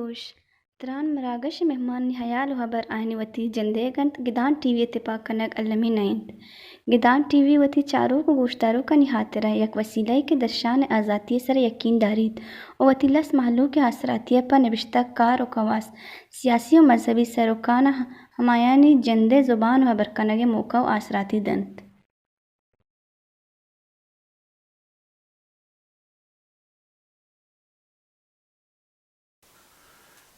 گوش تران مراغش مهمان نهيال وهبر آهني وتي جنديگنت گدان ٹی وی اتفاق کنگ علمی نائند گدان ٹی وی وتی چارو کو گوشتارو کا نہاترہ یک وسیلہ کے درشان آزادی سر یقین دارید او وتی لس محلوں کے اثراتی پر نوشتہ کار و خواص سیاسی و مذہبی سروکان ہمایانی جندے زبان و برکنگ موقع و اثراتی دنت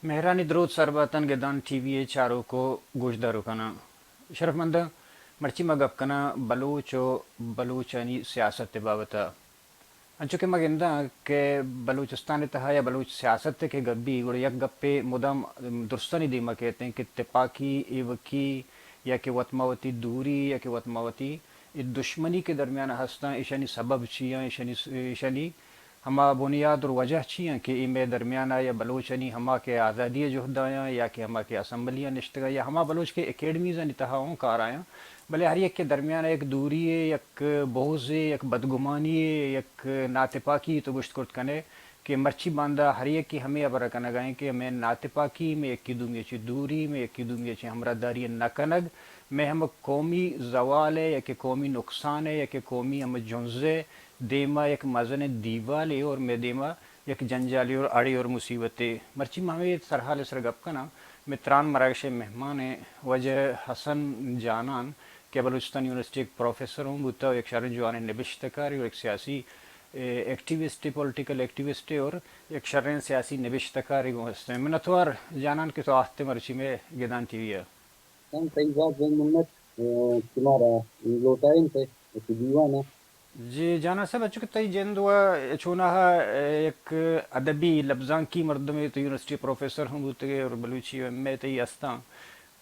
مهرانی درود سرباتن گدان ٹی وی چاروں کو گوشدارو کنا شرف مند مرچی مگب کنا بلوچ و بلوچانی سیاست بابتا انچو کہ مگندہ کہ بلوچستان تہا یا بلوچ سیاست کے گبی گوڑ یک گپے مدام درستانی دیما کہتے ہیں کہ اتفاقی ایوکی یا کہ وطماوتی دوری یا کہ وطماوتی دشمنی کے درمیان ہستاں ایشانی سبب چیاں ایشانی ہما بنیاد اور وجہ چیاں کہ میں درمیانہ یا بلوچنی ہما کے آزادی جہدایاں یا کہ ہما کے اسمبلیاں نشتگا یا ہما بلوچ کے اکیڈمیز انتہاؤں کار آیاں بلے ہر یک کے درمیان ایک دوری ہے یک بہوز ہے یک بدگمانی ہے یک ناتپاکی تو گشت کرت کنے کہ مرچی باندھا ہر یک کی ہمیں ابر کنگ آئیں کہ میں ناتپاکی میں ایک کی دومی چی دوری میں ایک کی دومی چی ہمرا داری نکنگ میں ہم قومی زوال ہے یا کہ قومی نقصان ہے یا کہ قومی ہم جنزے دیما ایک مزن دیوالی اور میں دیما یک جنجالی اور اڑی اور مصیبتیں مرچی ہمیں سرحال سر گپ کنا میں تران مراکش مہمان وجہ حسن جانان کہ بلوچستان یونیورسٹی ایک پروفیسر ہوں بوتا ایک شرن جوان نبشتکاری اور ایک سیاسی ایکٹیوسٹ پولیٹیکل ایکٹیوسٹ اور ایک شرن سیاسی نبشتکاری کو ہستے ہیں منتوار جانان کے تو آہتے مرچی میں گدان ٹی وی ہے کئی بات منت تمہارا لوٹائن پہ دیوانہ جی جانا صاحب اچھو کہ تئی جند ہوا چونا ایک ادبی لفظاں کی مردم تو یونیورسٹی پروفیسر ہوں بوتے اور بلوچی میں تئی استاں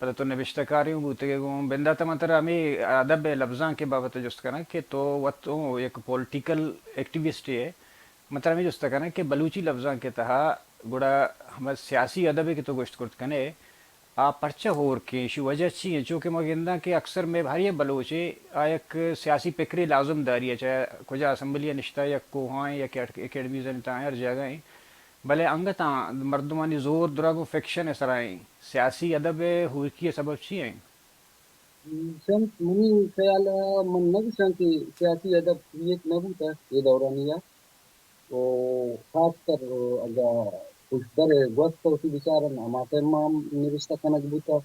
پتہ تو نوشتکاری ہوں بوتے گو بندہ تمتر ہمیں ادب لفظاں کے بابت جست کرنا کہ تو وہ ایک پولیٹیکل ایکٹیوسٹ ہے مطلب ہمیں جست کرنا کہ بلوچی لفظاں کے تہا گڑا ہم سیاسی ادب کے تو گوشت کرت کنے آپ پرچہ ہور کے شو وجہ چی ہیں چونکہ مگندہ کہ اکثر میں بھاری بلوچے ایک سیاسی پکری لازم داری ہے چاہے کجا اسمبلی نشتہ یا کوہائیں یا اکیڈمیز نتا ہر جگہ ہیں بلے انگتاں مردمانی زور دراغو فکشن سرائیں سیاسی ادب ہوئی کی سبب چی ہیں شنک منی خیال من نگشن کہ سیاسی ادب کریت نبوتا یہ دورانیہ تو خاص کر اگر کچھ در گوست ہوتی بیچارن ہما تمام نوشتہ کنک بوتا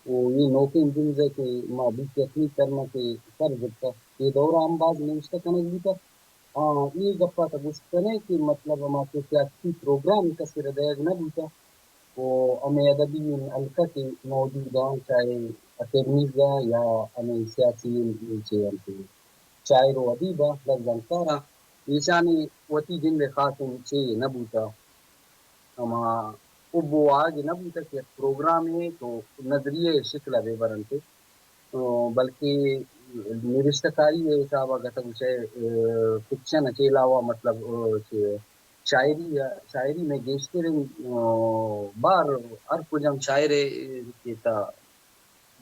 وہ یہ نوکین جنز ہے کہ ما بیت یقین کرنا کہ سر جبتا یہ دورہ ہم بعد نوشتہ کنک بوتا یہ گفا تا گوشت کنے کہ مطلب ہما کے سیاسی پروگرام کسی ردیگ نبوتا وہ ہمیں ادبی حلقہ کے موجود ہیں چاہے اکیڈمیز یا ہمیں سیاسی شاعر و ادیبہ لفظاً کارا ایشانی وتی جن خاصن چے نبوتا ہما ابو آج نبوتا کہ پروگرام ہے تو نظریے شکل بے برنتے بلکہ نوشتکاری ہے صاحب اگر سے فکشن کے علاوہ مطلب شاعری میں گیشتر بار ہر کجم شاعر کیتا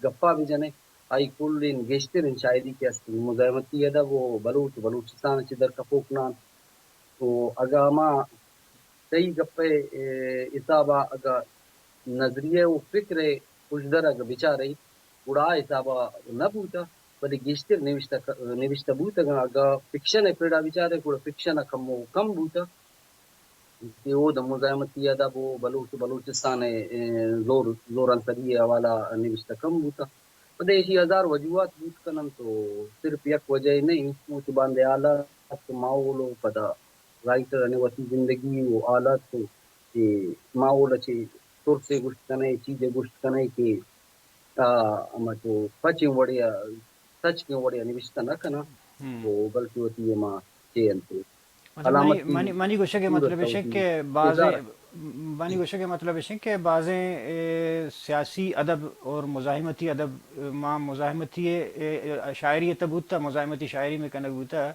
گپا بھی جنے آئی کل گیشتر شاعری کے استی مزاحمتی ادب وہ بلوچستان چی در کپوکنان تو اگا ہما صحیح گپے حسابہ اگا نظریہ و فکر کچھ در اگا بچا رہی اڑا حسابہ نہ بوتا بلی گیشتر نوشتہ بوتا اگا فکشن پیڑا بچارے کوڑا فکشن کم بوتا کہ وہ دا مزاحمتی ادب و بلوچستان زور انتری حوالہ نوشتہ کم بوتا دیشی ہزار وجوہات بوت کنن تو صرف یک وجہ نہیں موت باندے حالات ماحول و پدا رائٹر نے وتی زندگی و حالات کہ ماحول اچھے طور سے گشت کنے چیزیں گشت کنے کہ اما تو پچی وڑیا سچ کے وڑیا نوشتہ نہ کنا ہم وہ بلکہ ہوتی ہے ماں چینتے مطلب علامتی مانی گوشہ کے مطلب صورت ہے ہوتی کہ اظہار بعضیں مانی گوشہ کے مطلب ہے کہ بعضیں سیاسی ادب اور مزاحمتی ادب ماں مزاحمتی شاعری تب ہوتا مزاحمتی شاعری میں کنک ہوتا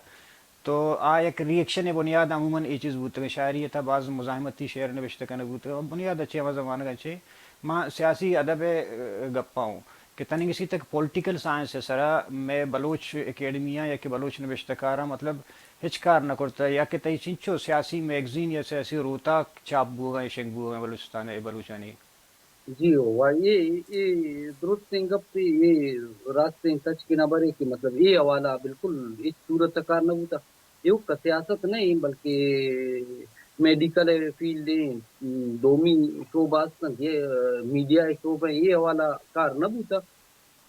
تو ایک ریئیکشن بنیاد عموماً یہ چیز بوتے ہیں شاعری تھا بعض مزاحمتی شعر نوشتہ کنک بوتے ہیں بنیاد اچھے مزہ مانا اچھے ماں سیاسی ادب گپا ہوں کہ تنگ اسی تک پولیٹیکل سائنس ہے سرا میں بلوچ اکیڈمیاں یا کہ بلوچ نوشتہ کارا مطلب ہچکار نہ کرتا یا کہ تئی چنچو سیاسی میگزین یا سیاسی روتا چاپ بوگا یا شنگ بوگا بلوچستان بلوچانی جی ہوا یہ درست سنگپ پہ یہ راستے سچ کے نہ برے کہ مطلب یہ حوالہ بالکل اس صورت کار نہ ہوتا یہ کا سیاست نہیں بلکہ میڈیکل فیلڈ دومی شعبہ یہ میڈیا شعبہ یہ حوالہ کار نہ ہوتا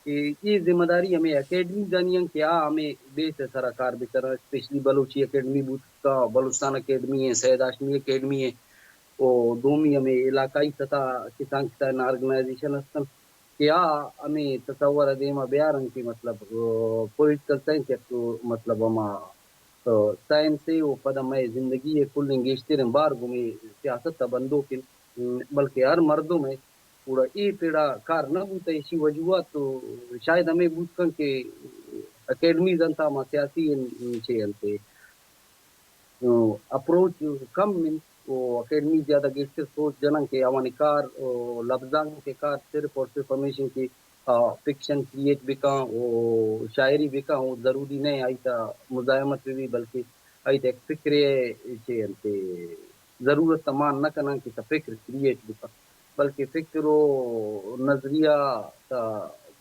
کہ یہ ذمہ داری ہمیں اکیڈمی جانی کیا ہمیں بے سے سارا کار بھی کرا اسپیشلی بلوچی اکیڈمی بوت کا بلوچستان اکیڈمی ہے سید ہاشمی اکیڈمی ہے اور دومی ہمیں علاقائی سطح کسان کسان آرگنائزیشن ہستن کیا ہمیں تصور دیما بیارن کی مطلب پولیٹیکل سائنس مطلب ہما سائنس سے وہ پدم میں زندگی ہے کل انگیشتے بار گھومے سیاست بندوں کے بلکہ ہر مردوں میں پورا ای پیڑا کار نہ بوتا اسی وجوہات تو شاید ہمیں بوت کن کے اکیڈمی جنتا ما سیاسی انتے اپروچ کم من وہ اکیڈمی زیادہ گیٹر سوچ جنن کے اوانی کار لفظان کے کار صرف اور صرف ہمیشہ کی فکشن کریٹ بکا وہ شاعری بکا وہ ضروری نہیں آئی تا مزاحمت بھی بلکہ آئی تا ایک فکر انتے ضرورت تمان نہ کرنا کہ تا فکر کریٹ بکا بلکہ فکر و نظریہ تا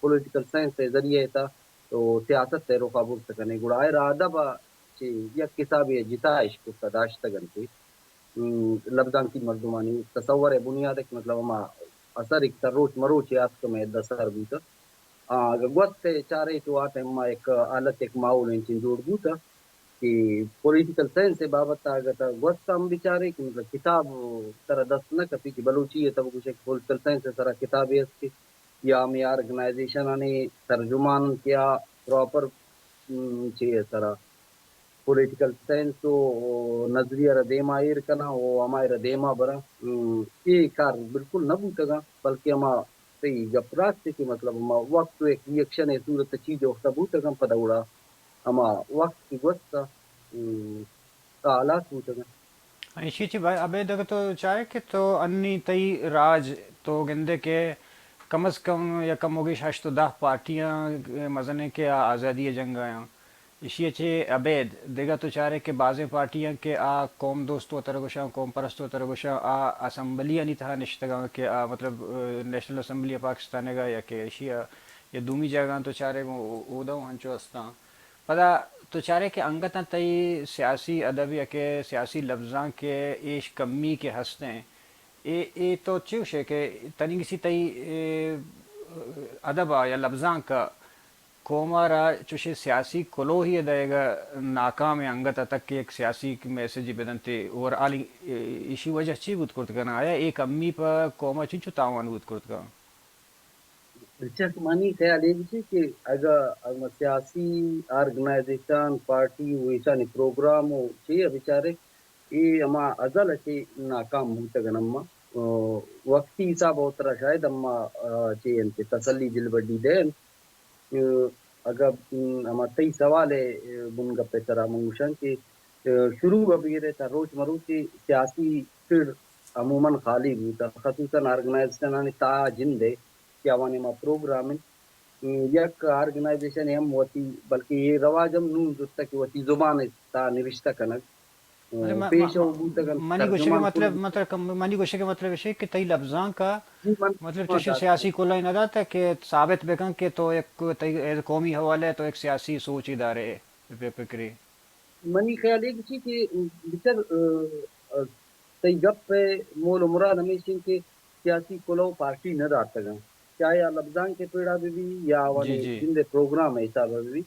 پولیٹیکل سائنس کے ذریعے تا تو سیاست تے روکا بول سکنے گڑائے را ادب یا کتاب جتا عشق کا داشتگن کے لفظان کی مردمانی تصور ہے بنیاد ہے کہ مطلب ہما اثر ایک روچ مروچ یاد کا میں دسر بوتا گوست چارے تو آتا ہما ایک حالت ایک ماحول انچین جوڑ بوتا کہ پولیٹیکل سائنس سے بابت آگتا گوست ہم بیچارے کہ مطلب کتاب طرح دست نہ کپی کہ بلوچی ہے تب کچھ پولیٹیکل سائنس سے طرح کتاب ہے اس کی یا ہمیں آرگنائزیشن آنے ترجمان کیا پراپر چیئے طرح پولیٹیکل سائنس تو نظریہ ردیما ایر کنا وہ ہمارے ردیما برا یہ کار بالکل نہ بوتا گا بلکہ ہما صحیح گپ راست ہے کہ مطلب ہما وقت ایک ریئیکشن ہے صورت چیز وقت بوتا گا پدا اڑا ہما وقت کی گوشتا حالات بوتا گا اسی چی بھائی ابے دگ تو چاہے کہ تو انی تئی راج تو گندے کے کم از کم یا کم ہوگی شاش تو 10 پارٹیاں مزنے کے آزادی جنگ آیا اسی اچھے عبید دیگا تو چارے کہ بعض پارٹیاں کے قوم دوستو ترگوشاں قوم پرستو ترگوشاں اسمبلی نہیں تھا نشتگاں کہ مطلب نیشنل اسمبلی پاکستان گا یا کہ ایشیا یا دومی جگہ تو چارے وہ دو ہنچو ہستاں پدا تو چارے کہ انگتاں تئی سیاسی ادب یا کہ سیاسی لفظاں کے ایش کمی کے ہستیں اے تو چوش ہے کہ تنی کسی تئی ادب یا لفظاں کا کومارا چوشے سیاسی کلو ہی دے گا ناکام انگت تک کہ ایک سیاسی میسیج بدنتے اور علی اسی وجہ چی بود کرت کنا آیا ایک امی پر کوما چنچو تاوان بود کرت کنا دلچسپ مانی خیال یہ بھی کہ اگر سیاسی آرگنائزیشن پارٹی ویسانی پروگرام ہو چاہیے بیچارے یہ اما ازل اچھی ناکام بوتا گا نما وقتی حساب ہوترا شاید اما چاہیے انتے تسلی دل بڑی دین اگر ہما تئی سوال ہے بن گپے سرا منگوشن کہ شروع اب یہ رہتا روز مروز کی سیاسی پھر عموماً خالی بوتا خصوصاً آرگنائزیشن تا جن دے کیا وانے ما پروگرام یک آرگنائزیشن ہم ہوتی بلکہ یہ رواج ہم نون جتا کہ ہوتی زبان تا نوشتہ کنک پیش ہو بوتا گن منی گوشے کے ترجمان کل منی گوشے کے مطلب ہے کہ تئی لفظاں کا جی من مطلب چوشے سیاسی کلا ہی نہ داتا کہ ثابت بکن کہ تو ایک قومی حوالے تو ایک سیاسی سوچ ادارے فکری منی خیال ہے کہ بچر تی گپ پہ مول و مراد ہمیشہ کے سیاسی کلو پارٹی نہ داتا گا چاہے لفظان کے پیڑا بھی یا جی وانے جی جن پروگرام ہے حساب بھی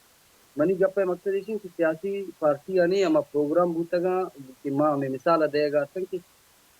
منی گپ پہ مقصد ہے کہ سیاسی پارٹی آنے ہما پروگرام بوتا گا کہ ماں ہمیں مثال دے گا کہ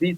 20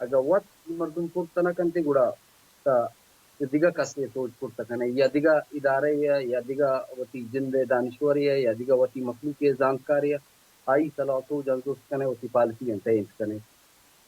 aga wat mardum kurtana kante guda ta diga kasne soch kurta kane ya diga idare ya diga wati jinde danishwari ya diga wati makhluq zankari ai salatu jaldos kane wati policy ente int kane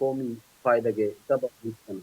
qomi fayda ge sab kane.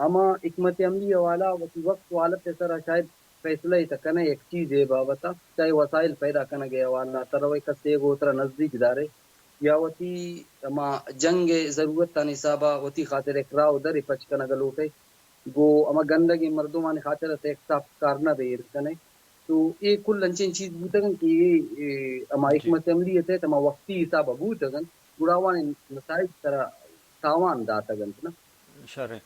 اما حکمت عملی والا وقت وقت والت سر شاید فیصلہ ہی تک ایک چیز ہے بابتا چاہے وسائل پیدا کرنا گیا والا تروی کسے گو ترا نزدیک دارے یا وتی اما جنگ ضرورت تا نصابہ وتی خاطر اقرا ادھر پچ کنا گلوٹے گو اما گندگی مردمان خاطر سے ایک صاف کارنا بیر کنے تو یہ کل لنچین چیز بوتگن کہ یہ اما جی حکمت عملی ہے تما وقتی حسابہ بوتگن گڑاوان نتائج طرح تاوان داتگن نا. شر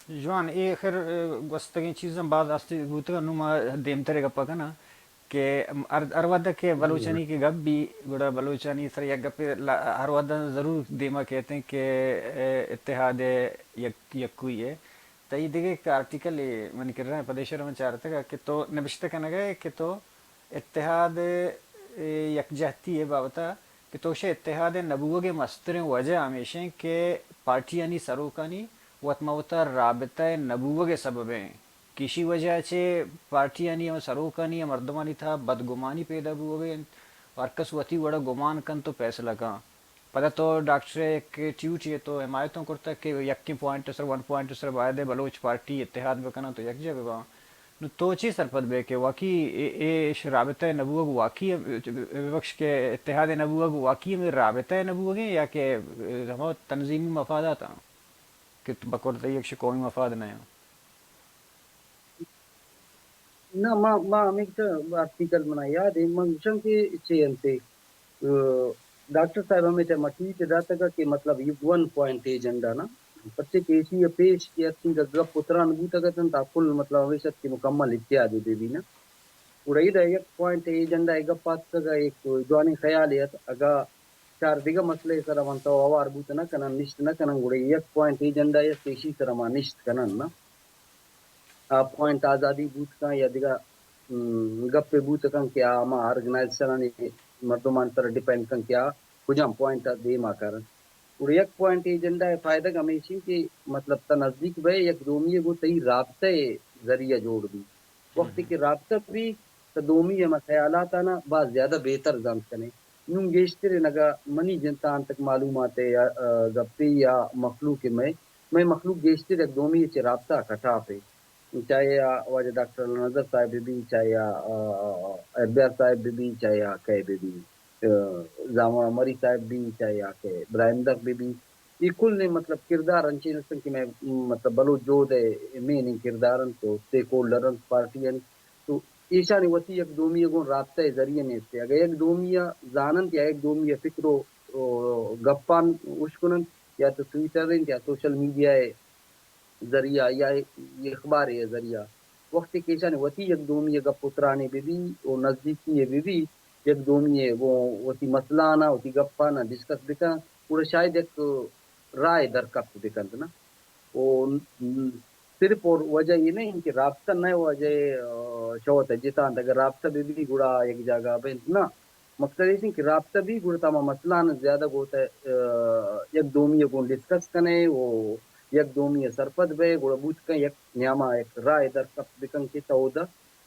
جوان اے خیر گستگی چیزاں بعض استی گوتگا نما دیم ترے گپا کنا کہ ارود کے بلوچانی کی گپ بھی گڑا بلوچانی سر یک گپ ارود ضرور دیما کہتے ہیں کہ اتحاد یکوئی ہے تو یہ دیکھے ایک آرٹیکل من کر رہے ہیں پدیشر میں چاہ رہا تھا کہ تو نبشتہ کہنا گئے کہ تو اتحاد یکجہتی ہے بابتا کہ تو شے اتحاد نبوغ مستر وجہ ہمیشہ کہ پارٹیانی سروکانی وطموتا رابطہ نبوغ سببیں کسی وجہ سے پارٹیانی یا سروکانی یا مردمانی تھا بدگمانی پیدا ہوئے اور کسوتی وڑا گمان کن تو فیصلہ کا پتہ تو ڈاکٹر ایک ٹیوٹ یہ تو حمایتوں کرتا کہ یکی پوائنٹ سر 1 پوائنٹ سر باید بلوچ پارٹی اتحاد بکنا تو یک جگہ با نو تو چی سرپد بے کہ واقعی اے رابطہ نبوغ واقعی بخش کے اتحاد نبوغ واقعی میں رابطہ نبوغ ہیں یا کہ ہم تنظیمی مفادات ہیں کہ بقول ایک قومی مفاد نہیں ہیں. نہ ما ہمیں آرٹیکل بنا یاد ہے منشن کے چینتے ڈاکٹر صاحب ہمیں تے مٹی تے داتا کا کہ مطلب یہ 1 پوائنٹ ایجنڈا نا پچھے کیسی پیش کی اچھی گگا پترا نبوتا کا تن تا کل مطلب ہمیشہ کی مکمل اتحاد دے بھی نا اڑائی دا 1 پوائنٹ ایجنڈا ایگا پات کا ایک جوانی خیال ہے اگا چار دیگا مسئلے سر وانتا ووار بوتا نا کنن نشت نا کنن اڑائی 1 پوائنٹ ایجنڈا ہے کیسی سر ما نشت کنن نا پوائنٹ آزادی بوت کا یا دیگا گپے بوت کن کیا ما آرگنائز سرانی مردمان سر ڈیپینڈ کن کیا کجام پوائنٹ دے ما کرن اور 1 پوائنٹ ایجنڈا ہے فائدہ ہمیشہ کہ مطلب تا نزدیک بے یک دومی گو تی رابطہ ذریعہ جوڑ دی وقت کہ رابطہ بھی تا دومی ما خیالات آنا بعض زیادہ بہتر جان کنے نون گیشتر نگا منی جنتان تک معلومات یا گپی یا مخلوق میں مخلوق گیشتر ایک دومی چے رابطہ کٹا پہ چاہے واجہ ڈاکٹر نظر صاحب بھی چاہے اربیار صاحب بھی چاہے کہ بھی زامہ مری صاحب بھی چاہے کہ برائمدر بھی یہ کل نے مطلب کردار انچین سن کہ میں مطلب بلو جو دے مین کردارن تو سٹیک ہولڈرن پارٹی تو ایشانی وتی ایک دومی گون رابطہ ذریعے نے سے اگر ایک دومیہ زانن یا ایک دومیہ فکرو گپان اشکنن یا تو ٹویٹر یا سوشل میڈیا ذریعہ یا اخبار ہے ذریعہ وقت کیشان وتی یک دومی گپ پترانے بھی اور نزدیکی ہے بھی یک دومی ہے وہ وتی مسئلہ نا وتی گپانا ڈسکس بکا پورا شاید ایک رائے درکفت بکند نا اور صرف اور وجہ یہ نہیں کہ رابطہ نہ وجہ شوت ہے جتا اگر رابطہ بھی گڑا ایک جگہ پہ نا مقصد یہ کہ رابطہ بھی گڑا تمام مسئلہ نا زیادہ ہوتا ہے یک دومی کو ڈسکس کنے وہ یک دومی سرپد بے گوڑا بوت کا یک نیاما ایک رائے در کپ بکن کی تودا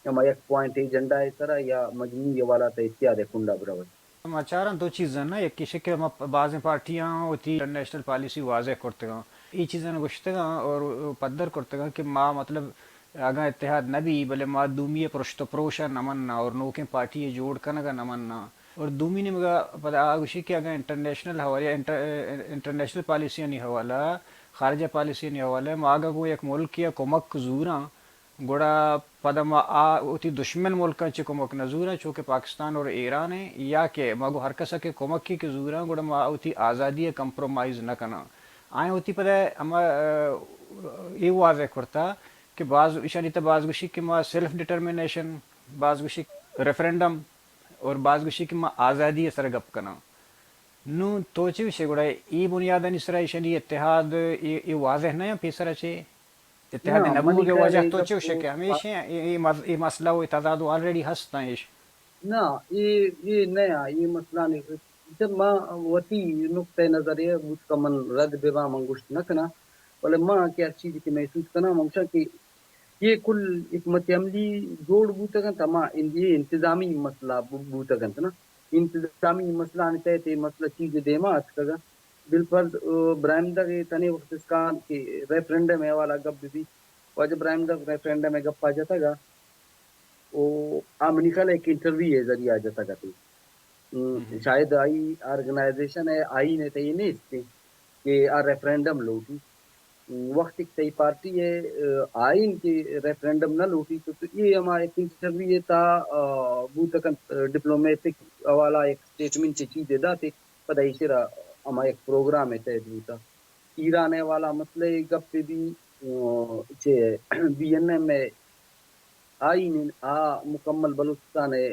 یا یک پوائنٹ ایجنڈا ہے سرا یا مجموعی والا تا اتحاد کنڈا براوت ہم اچارن دو چیزیں نا ایک کسی کے بعض پارٹیاں ہوتی انٹرنیشنل پالیسی واضح کرتے گا یہ چیزیں گشتے گا اور پدر کرتے گا کہ ماں مطلب اگر اتحاد نہ بھی بلے ماں دومی پرشت پروشا نمننا اور نوکیں پارٹی جوڑ کنگا نمننا اور دومی نے مگا پتہ آگوشی کہ اگر انٹرنیشنل حوالہ انٹرنیشنل پالیسی نہیں حوالہ خارجہ پالیسی نہیں حوالہ ماں آگا کو ایک ملک یا کمک زوراں گوڑا پدم اوتی دشمن ملکاں چے کمک نزورا چونکہ پاکستان اور ایران ہے یا کہ ماگو ہر کسا کے کمک کی زورا گوڑا ما اوتی آزادی کمپرومائز نہ کنا آئیں ہوتی پتہ اما یہ واضح کرتا کہ بعض اشانی تا بعض گوشی کہ ما سیلف ڈٹرمنیشن بعض گوشی ریفرینڈم اور بعض گوشی کہ ما آزادی سر گپ کنا نو توچے وشے گوڑا ای بنیادن اسرا ایشنی اتحاد ای واضح نہ یا پیسر اچے اتحاد نہ نبو منی کے خیال وجہ ہے توچے وشے کہ ہمیشہ یہ مسئلہ و تضاد آلریڈی ہستا ہے. نہ یہ نیا یہ مسئلہ نہیں جب ماں وتی نقطۂ نظر ہے اس کا من رد بے منگوشت نہ کنا بولے ماں کیا چیز کی محسوس کرنا منشا کہ یہ کل حکمت عملی جوڑ بوتگن تھا ماں یہ انتظامی مسئلہ بوتگن تھا نا انتظامی مسئلہ آنے تھے مسئلہ چیز دے ماں کا بالفرض برائمدہ کے تنے وقت اس کا کہ ریفرنڈم ہے والا گپ بھی وجہ برائمدہ ریفرنڈم ہے گپ آ جاتا گا وہ آمنی خیال ایک انٹرویو ہے ذریعہ آ جاتا گا شاید آئی آرگنائزیشن ہے آئی نے تو یہ نہیں اس کے کہ ریفرینڈم لوٹی وقت ایک تی پارٹی ہے آئین کے ریفرینڈم نہ لوٹی تو یہ ہمارا ایک انٹرویو تھا بوتکن ڈپلومیٹک والا ایک اسٹیٹمنٹ سے چیزیں دا تھے پتہ ہی سرا ہمارا ایک پروگرام ہے تحت بوتا ایران والا مسئلہ گپ پہ بھی بی این ایم میں آئین مکمل بلوچستان ہے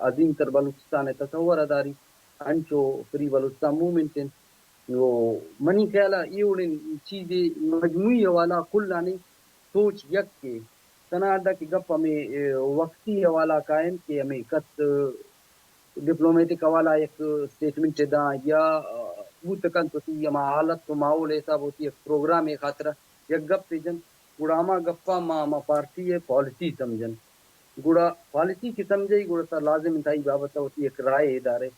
عظیم تر بلوچستان ہے تصور اداری انچو فری بلوچستان موومنٹ وہ منی خیالہ یہ اڑین چیزیں مجموعی حوالہ کل آنے سوچ یک کے تناڈا کی گپ ہمیں وقتی حوالہ قائم کہ ہمیں کت ڈپلومیٹک حوالہ ایک اسٹیٹمنٹ دا یا وہ تکن تو ہما حالت تو ماحول ایسا ہوتی ہے پروگرام ایک خاطرہ یک گپ پہ جن گڑاما گپا ما پارٹی ہے پالیسی سمجھن گڑا پالیسی کی سمجھے گڑا تا لازم انتہائی بابت ہوتی ایک رائے ادارے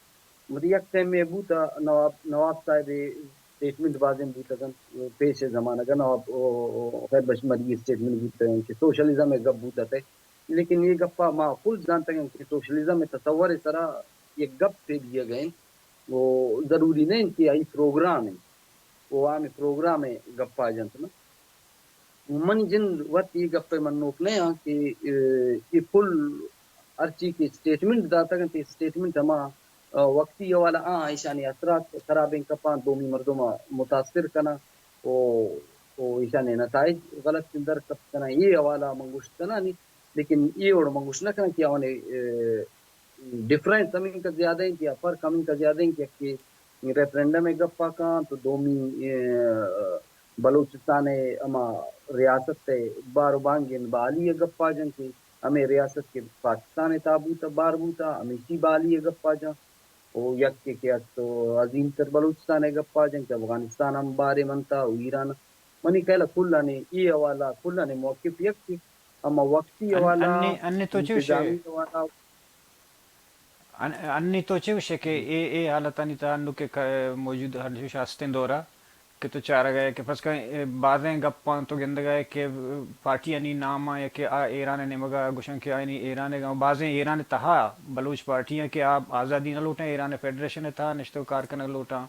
مطلب یک ٹائم میں بوتا نواب صاحب اسٹیٹمنٹ بازم بوتا گن پیش زمانہ کا نواب خیر بشمری اسٹیٹمنٹ بوتا ہے کہ سوشلزم میں گپ بوتا ہے لیکن یہ گپا معقول جانتا ہے کہ سوشلزم میں تصور اس طرح یہ گپ پہ دیے گئے وہ ضروری نہیں کہ آئی پروگرام ہے وہ عام پروگرام ہے گپا جانتا نا من جن وقت یہ گپے من نوک نہیں ہاں کہ یہ کل ارچی کی اسٹیٹمنٹ داتا گا کہ اسٹیٹمنٹ ہما وقتی والا ایشانی اثرات خرابیں کپاں دومی مردوں متاثر کنا او ایشانی نتائج غلط در کپ کنا یہ حوالہ منگوشت کنا نہیں لیکن یہ اور منگوشت نہ کنا کہ انہیں ڈفرینس ہمیں کا زیادہ ہیں کہ فرق ہمیں کا زیادہ ہیں کہ ریفرینڈم میں گپا کان تو دومی بلوچستان اما ریاست بار بانگین بالی گپا جن کی ہمیں ریاست کے پاکستان تابوتا بار بوتا ہمیشی بالی گپا جن او یک کے کیا تو عظیم تر بلوچستان گپا جن کہ افغانستان ہم بارے منتا ایران منی کہلا کلا نے یہ حوالہ کلا نے موقف یک کی اما وقتی حوالہ انی تو انتظامی حوالہ انی تو چوشے کہ اے حالتانی تانو کے موجود ہر شاستین دورا کہ تو چارہ گئے کہ پس کہ بعضیں گپاں تو گند گئے کہ پارٹی انی نام آئے کہ ایران نے مگا گوشن کہ آئینی ایران گا بعضیں ایران تہا بلوچ پارٹیاں کہ آپ آزادی نہ لوٹیں ایران فیڈریشن تھا نشتو کارکن لوٹاں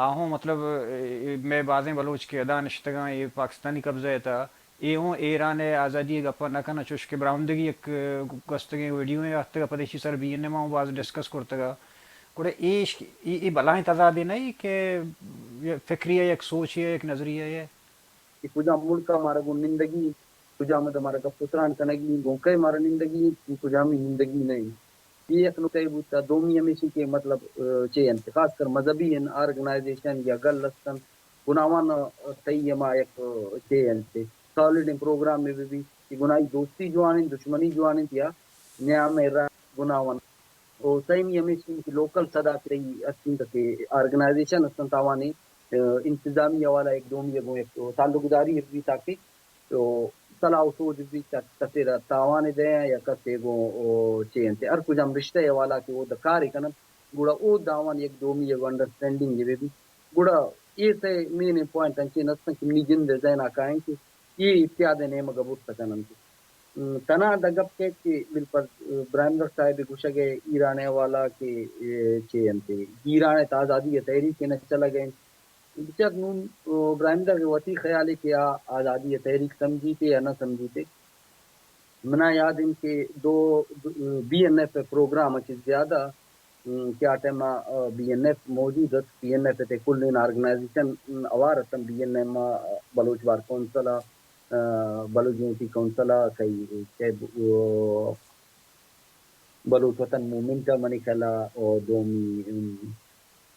آہوں مطلب میں بعضیں بلوچ کے ادا نشتگاں یہ پاکستانی قبضہ تھا یہ ہوں ایران آزادی گپا نہ کنا چوش کے براہمدگی ایک گستگیں ویڈیو ہے آتے گا پتیشی سر بھی انہیں ماں بعض ڈسکس کرتا گا کوڑے یہ بلائیں تضادی نہیں کہ فکری ہے ایک سوچ ہے ایک نظریہ ہے کہ کجا ملک ہمارا گو نندگی کجا مد ہمارا کا پتران کنگی گونکے ہمارا نندگی کجا میں نندگی نہیں یہ ایک نکتے بوتا دومی ہمیشہ کے مطلب چین خاص کر مذہبی آرگنائزیشن یا گل لستن گناوان صحیح ہما ایک چین سے سالڈ پروگرام میں بھی کہ گناہی دوستی جو آنے دشمنی جو آنے تھیا نیا میرا گناوان اور صحیح ہمیشہ کی لوکل صدا کی اچھی کہ آرگنائزیشن استن تاوانی انتظامی حوالہ ایک دومی ایک تعلق داری بھی تاکہ تو صلاح سوچ بھی کسے تاوان دے یا کسے گو چین تے ہر کچھ ہم رشتہ حوالہ کہ وہ دکار کنا گوڑا او داوان ایک دومی ایک انڈرسٹینڈنگ یہ بھی گوڑا یہ سے مین پوائنٹ انچین استن کہ منی جن دے زینا کائیں کہ یہ اتیاد نیم گبور سکنن تنا دگپ کے کہ بالپر برائمدر صاحب گوشگے ایران والا کہ چین تے ایران آزادی تحریک نہ چلا گئے بچار نون برائمدر کے وتی خیال ہے کہ آزادی تحریک سمجھیتے یا نہ سمجھیتے منا یاد ان کے دو بی این ایف پروگرام اچھی زیادہ کیا ٹائم بی این ایف موجود ہے بی این ایف تے کل ان آرگنائزیشن اوارتم B N M Baloch bar کونسلا بلوچ یونٹی کونسلا کئی بلوچ وطن موومنٹ منی کلا اور دومی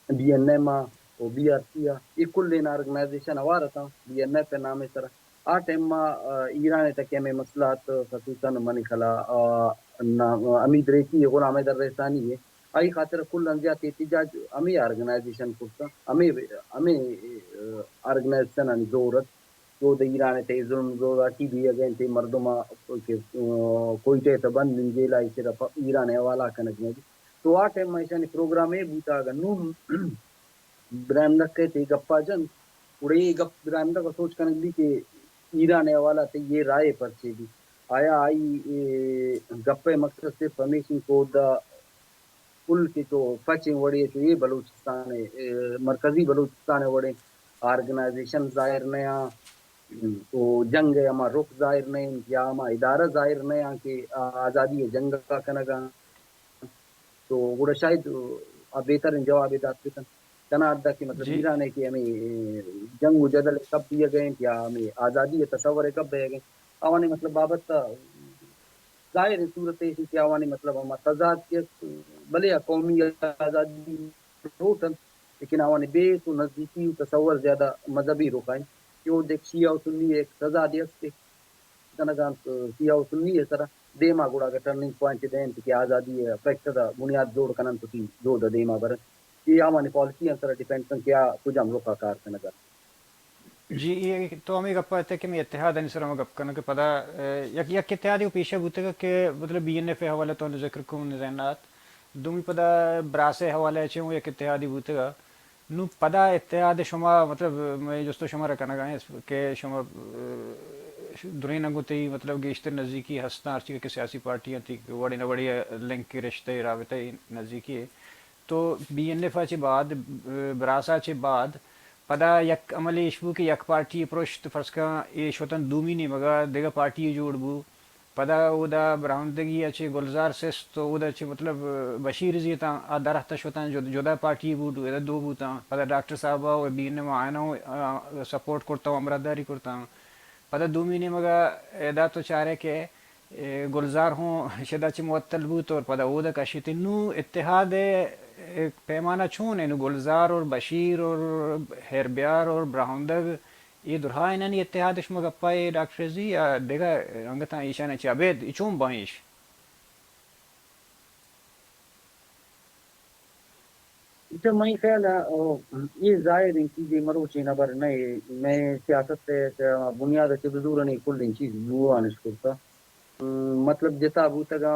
بی این ایم او بی آر سی یہ کل ان آرگنائزیشن اوار تھا بی این ایف نام سر آ ٹائم ایران تک میں مسئلات خصوصاً منی کلا امید ریسی غلام حیدر ریسانی ہے آئی خاطر کل انزیات احتجاج ہمیں آرگنائزیشن کرتا ہمیں آرگنائزیشن ان ضرورت جو د ایران تے ظلم زوراتی بھی اگین تے مردما کوئی تے بند جیلا صرف ایران حوالہ کنک میں تو آ ٹائم میں پروگرام ہے بوتا اگر نو برائم رکھے تھے گپا جن اڑے یہ گپ برائم کا سوچ کنک بھی کہ ایران حوالہ تے یہ رائے پرچے بھی آیا آئی گپے مقصد صرف ہمیشہ کو دا کل کی تو پچیں وڑے تو یہ بلوچستان مرکزی بلوچستان وڑے آرگنائزیشن ظاہر نیا تو جنگ ہے ہمارا رخ ظاہر نہیں یا ہمارا ادارہ ظاہر نہیں کہ آزادی ہے جنگ کا کنگا تو وہ شاید بہتر جواب دات تنا ادا کہ مطلب جی ایران ہے کہ ہمیں جنگ و جدل کب دیے گئے یا ہمیں آزادی ہے تصور ہے کب دے گئے اوانی مطلب بابت ظاہر ہے صورت ہے کہ اوانی مطلب ہم تضاد کے بھلے قومی آزادی ٹوٹل لیکن اوانی بے تو نزدیکی تصور زیادہ مذہبی رخ ہے کہ وہ دیکھ شیعہ و سنی ایک تضاد ہے کنگان شیعہ و سنی ہے سر دیما گوڑا کا ٹرننگ پوائنٹ دین کہ آزادی ہے فیکٹ دا بنیاد جوڑ کنن تو جو دا دیما بر یہ اوانی پالیسی انسر ڈیپینڈ کن کیا کچھ ہم لوگ کا کار کنگا جی یہ تو ہمیں گپ پاتے کہ میں اتحاد انسر ہم گپ کرنا کہ پتا یک اتحادی پیشہ بوتے گا کہ مطلب بی این ایف حوالے تو ذکر کو نظینات دومی پدا براسے حوالے چھ یک اتحادی بوتے گا نو پدا اتحاد شما مطلب میں جستو شما رکھنا گئے کہ شما درین انگوتی مطلب گیشتر نزدیکی ہستاں ارچی کہ سیاسی پارٹیاں تھی وڑی نہ وڑی لنک کے رشتے رابطے نزدیکی ہے تو بی این ایف چے بعد براسا چے بعد پدا یک عملی اشبو کہ یک پارٹی پرشت فرض کا یہ شوتن دومی نہیں مگا دیگا پارٹی جوڑ بو پدا اودا براہندگی اچھے گلزار سس تو اودا اچھے مطلب بشیر زیتا درخت شوتن جدا پارٹی بوٹو ادا دو بوتا پدا ڈاکٹر صاحبہ و بین معائنہ سپورٹ کرتا ہوں امرداری کرتا ہوں پدا دومی نہیں مگا ادا تو چارے کہ گلزار ہوں شدہ چھ معطل بوت اور پدا اودا کشی نو اتحاد پیمانہ چون ہے نو گلزار اور بشیر اور ہیربیار اور براہندگ یہ درہا انہی اتحادش مگا پائے ڈاکٹر زی یا دیگا انگتا ایشان چی عبید چون بائیش اچھا میں خیال ہے یہ ظاہر ان چیزیں مروچی نبر نہیں میں سیاست سے بنیاد سے بزور نہیں کل ان چیز بوانش کرتا مطلب جتا بوتگا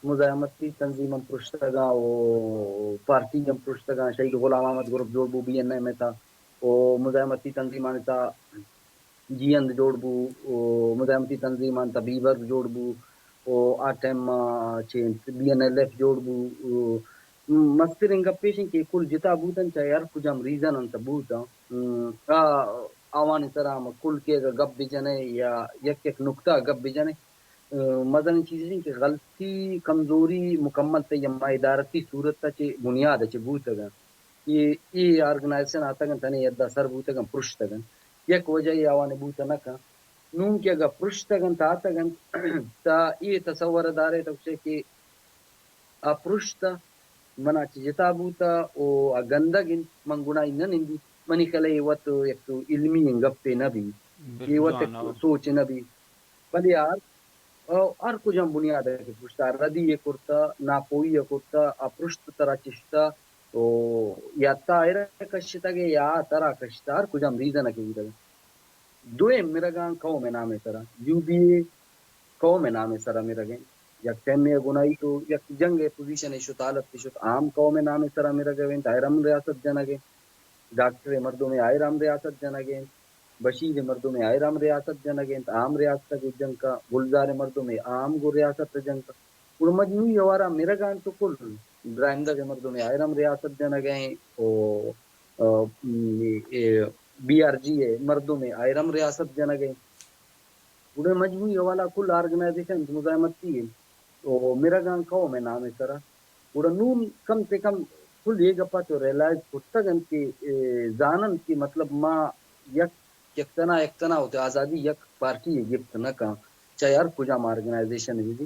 مزاحمتی تنظیم پرشتگا و پارٹی پرشتگا شہید غلام احمد گروپ جوڑ بو بی این اے میں تھا وہ مزاحمتی تنظیمان تھا جی اند جوڑ بو مزاحمتی تنظیمان تھا بیبر جوڑ بو آ time B N L F جوڑ بو مستر انگا پیشن کے کل جتا بوتن چاہے ہر کچھ ہم ریزن انتا بوتا آوانی طرح ہم کل کے گپ بجنے یا یک نکتہ گپ بجنے مدن چیزیں کہ غلطی کمزوری مکمل تے یما ادارتی صورت تا چے بنیاد چے بوتا گا یہ آرگنائزیشن آتا گا تنے یدہ سر بوتا گا پرشتا گا یک وجہ یہ آوانی بوتا نکا نون کہ اگر پرشتا گا تا آتا گا تا یہ تصور دارے تو سے کہ پرشتا منا چی جتا بوتا او گندگ من گناہی نندی منی کلے وقت یک تو علمی گپ پہ نبی یہ وقت سوچ نبی بل یار ہر کچھ ہم بنیاد ہے کہ پرشتا ردی یہ کرتا ناپوئی یہ کرتا پرشت طرح چشتا تو یا تائرہ کشتا گے یا ترہ کشتا ہر کچھ ہم ریزن ہے کہ دوئے میرا گان قوم نام سرا یو بی اے قوم نام سرا میرا گان یک ٹیم میں گناہی تو یک جنگ پوزیشن ہے شت حالت شت عام قوم نام سرا میرا گوین تائرم ریاست جنگے ڈاکٹر مردوں میں آئرام ریاست جنگے بشیر مردوں میں آئرام ریاست جنگے عام ریاست کو جنگ کا گلزار مردوں میں عام گو ریاست جنگ کا اور مجموعی ہمارا میرا گان تو کل برائندہ کے مردوں میں آئرام ریاست جنگے اور بی آر جی ہے مردوں میں آئرم ریاست جنگے پورے مجموعی حوالہ کل آرگنائزیشن مزاحمتی ہے تو میرا گان قوم میں نام ہے سرا پورا نون کم سے کم کل یہ گپا تو ریلائز پتگن کی زانن کی مطلب ما یک تنا ہوتے آزادی یک پارٹی ہے گفت نہ کہاں چاہے ہر کچھ ہم آرگنائزیشن ہے